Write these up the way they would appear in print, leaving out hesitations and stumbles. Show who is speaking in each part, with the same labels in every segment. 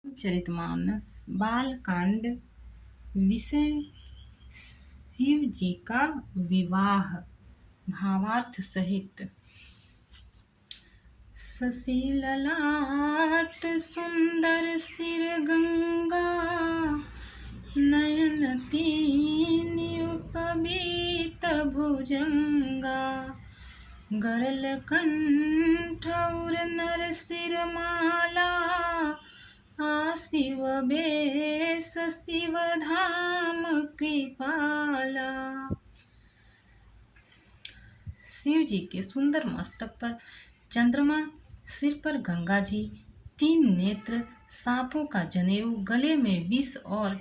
Speaker 1: चरितमानस बालकांड। विषय शिव जी का विवाह। भावार्थ सहित। ससी ललाट सुंदर सिर गंगा, नयन तीन उपबीत भुजंगा। गरल कंठ और नर सिर माला, शिव बेस शिव धाम कृपाला। शिव जी के सुंदर मस्तक पर चंद्रमा, सिर पर गंगा जी, तीन नेत्र, सांपों का जनेऊ, गले में विष और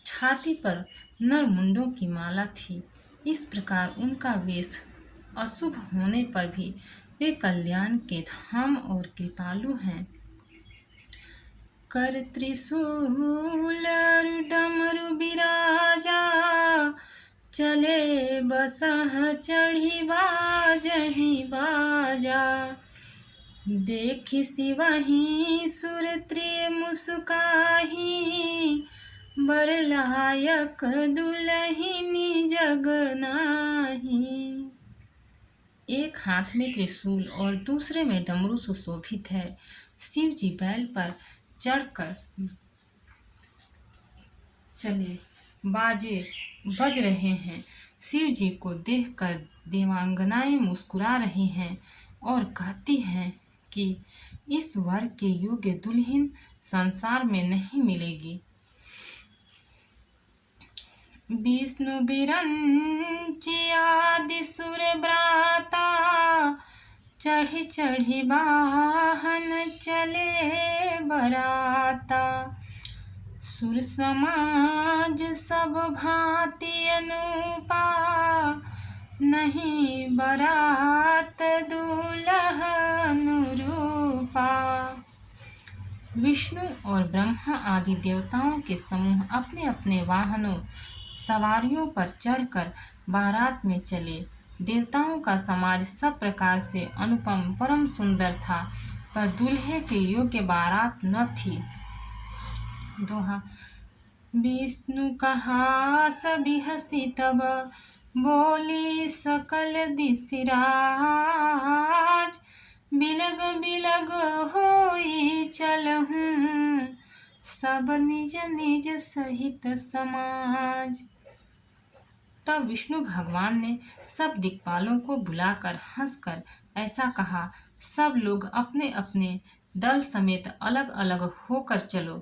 Speaker 1: छाती पर नरमुंडों की माला थी। इस प्रकार उनका वेश अशुभ होने पर भी वे कल्याण के धाम और कृपालु हैं। कर त्रिशूल डमरू बिराजा, चले बसह चढ़ी बाजहि बाजा। देखि शिवहि सुर त्रिय मुस्काही, बर लायक दुलहिनी जग नाही। एक हाथ में त्रिशूल और दूसरे में डमरू सुशोभित है। शिव जी बैल पर चढ़कर चले, बाजे बज रहे हैं। शिव जी को देखकर देवांगनाएं मुस्कुरा रही हैं और कहती हैं कि इस वर के योग्य दुल्हन संसार में नहीं मिलेगी। विष्णु बिरंची आदि सुर ब्राता, चढ़ी चढ़ी वाहन चले बराता। सुर समाज सब भांति अनूपा, नहीं बरात दूल्ह अनुरूपा। विष्णु और ब्रह्मा आदि देवताओं के समूह अपने अपने वाहनों सवारियों पर चढ़कर बारात में चले। देवताओं का समाज सब प्रकार से अनुपम परम सुंदर था, पर दूल्हे के योग्य बारात न थी। दोहा। विष्णु कहा सभी हंसी तब, बोली सकल दिसिराज। बिलग बिलग होई चलहूँ, सब निज निज सहित समाज। तब विष्णु भगवान ने सब दिक्पालों को बुलाकर हंसकर ऐसा कहा, सब लोग अपने अपने दल समेत अलग अलग होकर चलो।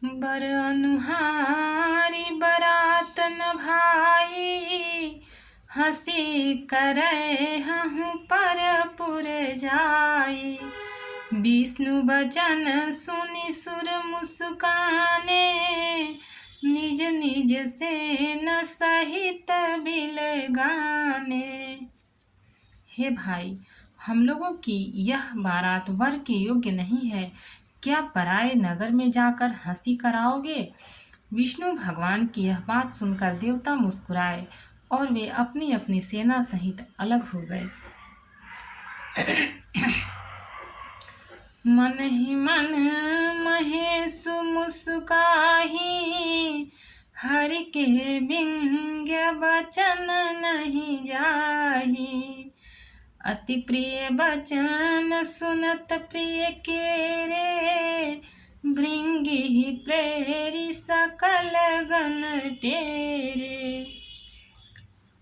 Speaker 1: बर अनुहारी बरात न भाई, हंसी करे हूँ पर पुर जाई। विष्णु वचन सुनि सुर मुस्काने, निज निज से न सहित बिल गाने। हे भाई, हम लोगों की यह बारात वर के योग्य नहीं है, क्या पराये नगर में जाकर हंसी कराओगे? विष्णु भगवान की यह बात सुनकर देवता मुस्कुराए और वे अपनी अपनी सेना सहित अलग हो गए। मन ही मन महेश मुस्काही, हरि के व्यंग्य वचन नहीं जाही। अति प्रिय वचन सुनत प्रिय के रे, भृंगी प्रेरी सकल गण तेरे।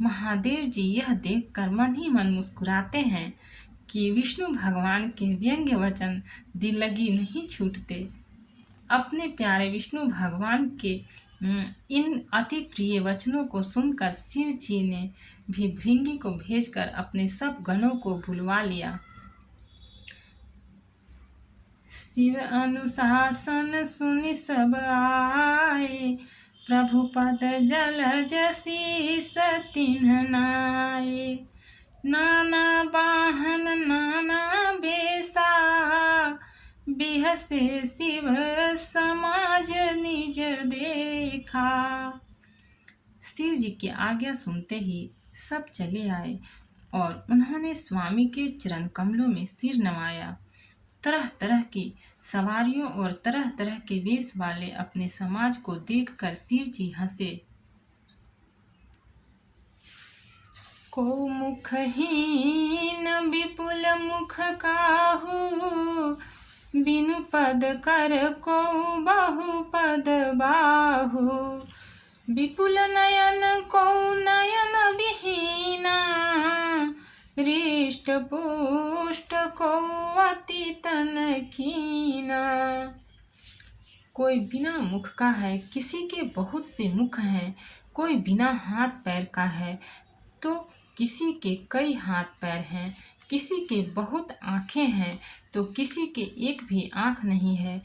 Speaker 1: महादेव जी यह देखकर मन ही मन मुस्कुराते हैं कि विष्णु भगवान के व्यंग्य वचन दिल लगी नहीं छूटते। अपने प्यारे विष्णु भगवान के इन अति प्रिय वचनों को सुनकर शिव जी ने भी भृंगी को भेजकर अपने सब गणों को बुलवा लिया। शिव अनुशासन सुनि सब आए, प्रभु पद जलज शीस तिन्ह नाए। नाना वाहन नाना बेसा, बिहसे शिव समाज निज देखा। शिव जी की आज्ञा सुनते ही सब चले आए। और उन्होंने स्वामी के चरण कमलों में सिर नवाया। तरह तरह की सवारियों और तरह तरह के वेश वाले अपने समाज को देखकर शिव जी हंसे। को मुखहीन विपुल मुख काहू, बिनु पद कर को बहु पद बाहु। विपुल नयन को नयन विहीना, हृष्ट पुष्ट को अति तन कीना। कोई बिना मुख का है, किसी के बहुत से मुख हैं। कोई बिना हाथ पैर का है तो किसी के कई हाथ पैर हैं। किसी के बहुत आँखें हैं तो किसी के एक भी आँख नहीं है।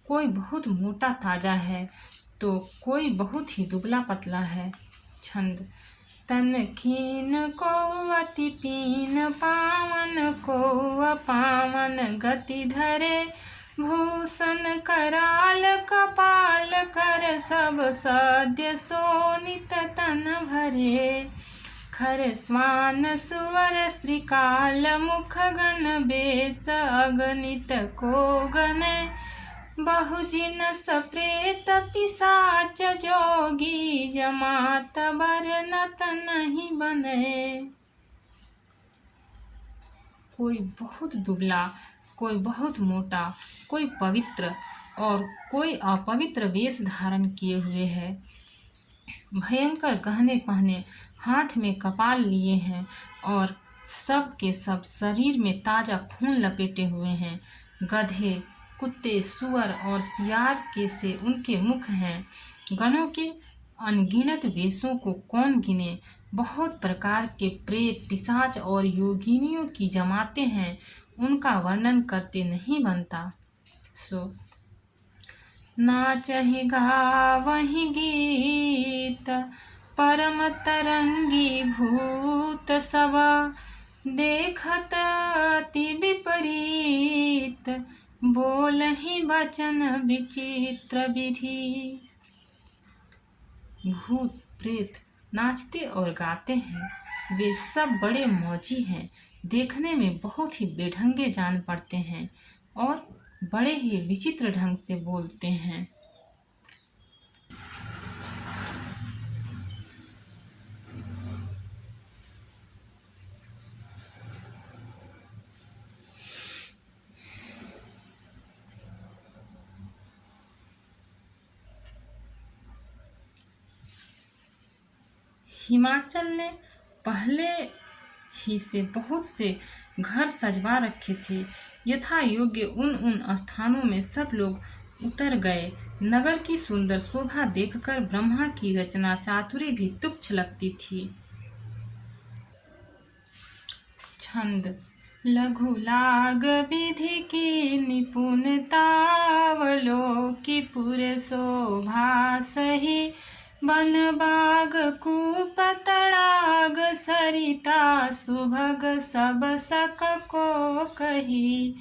Speaker 1: कोई बहुत मोटा ताजा है तो कोई बहुत ही दुबला पतला है। छंद। तन खीन को अति पीन, पावन को अपावन गति धरे। भूषण कराल कपाल कर, सब सद्य सोनित तन भरे। खर स्वान सुवर श्रीकाल, मुख गण बेस अगणित को गणे। बहुजिन सप्रेत पिशाच, जोगी जमात बरनत नहीं बने। कोई बहुत दुबला, कोई बहुत मोटा, कोई पवित्र और कोई अपवित्र वेश धारण किए हुए है। भयंकर गहने पहने, हाथ में कपाल लिए हैं और सब के सब शरीर में ताजा खून लपेटे हुए हैं। गधे, कुत्ते, सुअर और सियार के से उनके मुख हैं। गणों के अनगिनत वेशों को कौन गिने। बहुत प्रकार के प्रेत, पिशाच और योगिनियों की जमातें हैं, उनका वर्णन करते नहीं बनता। सो नाचहि गावहि गीत, परम तरंगी भूत सब। देखत अति विपरीत, बोलहि वचन विचित्र विधि। भूत प्रेत नाचते और गाते हैं। वे सब बड़े मौजी हैं, देखने में बहुत ही बेढंगे जान पड़ते हैं और बड़े ही विचित्र ढंग से बोलते हैं। हिमाचल ने पहले ही से बहुत से घर सजवा रखे थे। यथा योग्य उन स्थानों में सब लोग उतर गए। नगर की सुंदर शोभा देखकर ब्रह्मा की रचना चातुरी भी तुच्छ लगती थी। छंद। लघु लाग विधि की निपुणता, अवलोकी पुर शोभा सही। वन बाग कूप तड़ाग, सरिता सुभग सब सक को कही।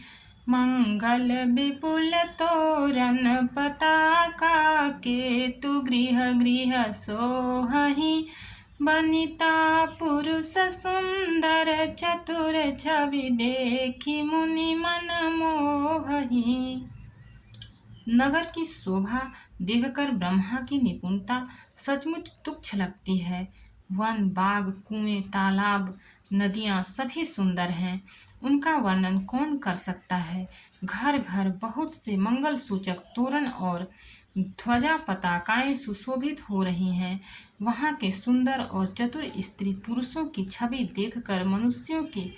Speaker 1: मंगल विपुल तोरण पताका, केतु गृह गृह सोहहि। बनिता पुरुष सुंदर, चतुर छवि देखी मुनि मन मोहहि। नगर की शोभा देखकर ब्रह्मा की निपुणता सचमुच तुच्छ लगती है। वन, बाग, कुएं, तालाब, नदियां सभी सुंदर हैं, उनका वर्णन कौन कर सकता है। घर घर बहुत से मंगल सूचक तोरण और ध्वजा पताकाएं सुशोभित हो रही हैं। वहाँ के सुंदर और चतुर स्त्री पुरुषों की छवि देखकर मनुष्यों के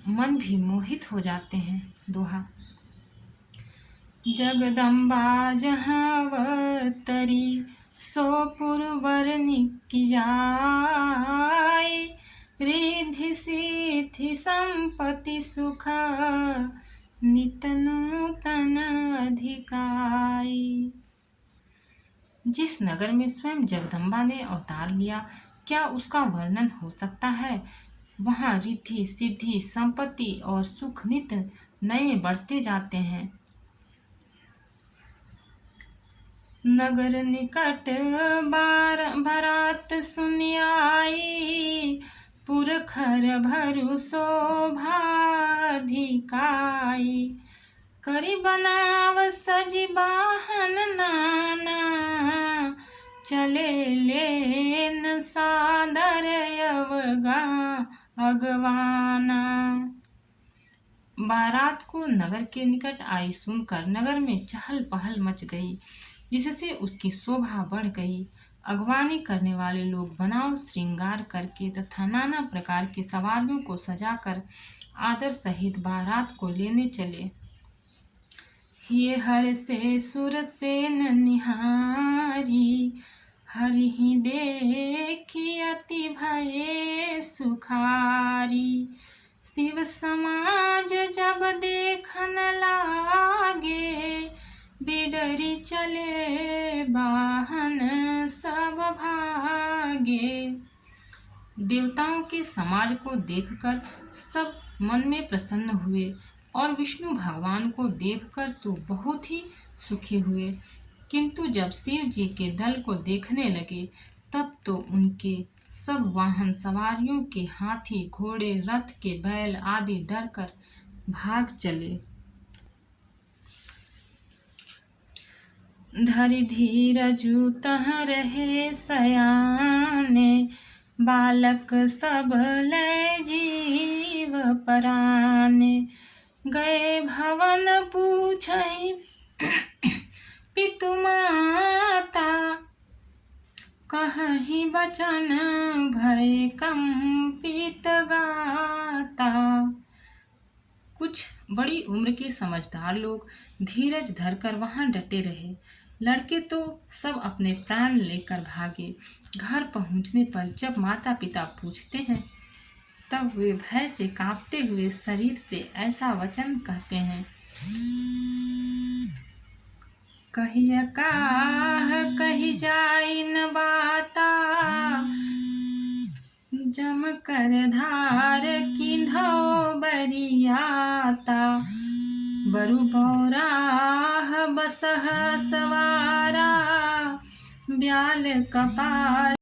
Speaker 1: मन भी मोहित हो जाते हैं। दोहा। जगदम्बा जहाँ अवतरी, सो पुरवर की जाय। रिद्धि सिद्धि संपत्ति सुख, नित नूतन अधिकाई। जिस नगर में स्वयं जगदम्बा ने अवतार लिया, क्या उसका वर्णन हो सकता है। वहाँ रिद्धि सिद्धि संपत्ति और सुख नित नए बढ़ते जाते हैं। नगर निकट बारात सुनि आई, पुरखर भरु शोभाधिकाई। करि बनाव सजि बाहन नाना, चले लेन सादर अगवाना। बारात को नगर के निकट आई सुनकर नगर में चहल पहल मच गई, जिससे उसकी शोभा बढ़ गई। अगवानी करने वाले लोग बनाव श्रृंगार करके तथा नाना प्रकार की सवारियों को सजाकर आदर सहित बारात को लेने चले। ये हर से सुर सेन निहारी, हरि ही देखी अति भये सुखारी। शिव समाज जब देखन लागे, बिडरी चले बाहन सब भागे। देवताओं के समाज को देखकर सब मन में प्रसन्न हुए और विष्णु भगवान को देखकर तो बहुत ही सुखी हुए, किंतु जब शिव जी के दल को देखने लगे तब तो उनके सब वाहन सवारियों के हाथी घोड़े रथ के बैल आदि डरकर भाग चले। धरि धीरजु तह रहे सयाने, बालक सब लय जीव पराने। गए भवन पूछहि पितु माता, कहहि बचन भय कंपित गाता। कुछ बड़ी उम्र के समझदार लोग धीरज धरकर वहां डटे रहे। लड़के तो सब अपने प्राण लेकर भागे। घर पहुंचने पर जब माता पिता पूछते हैं तब वे भय से कांपते हुए शरीर से ऐसा वचन कहते हैं। कहिया काह कही जाई न बाता, जम कर धार किन्धो बरियाता। बरु बौराह बसह सवारा, ब्याल कपार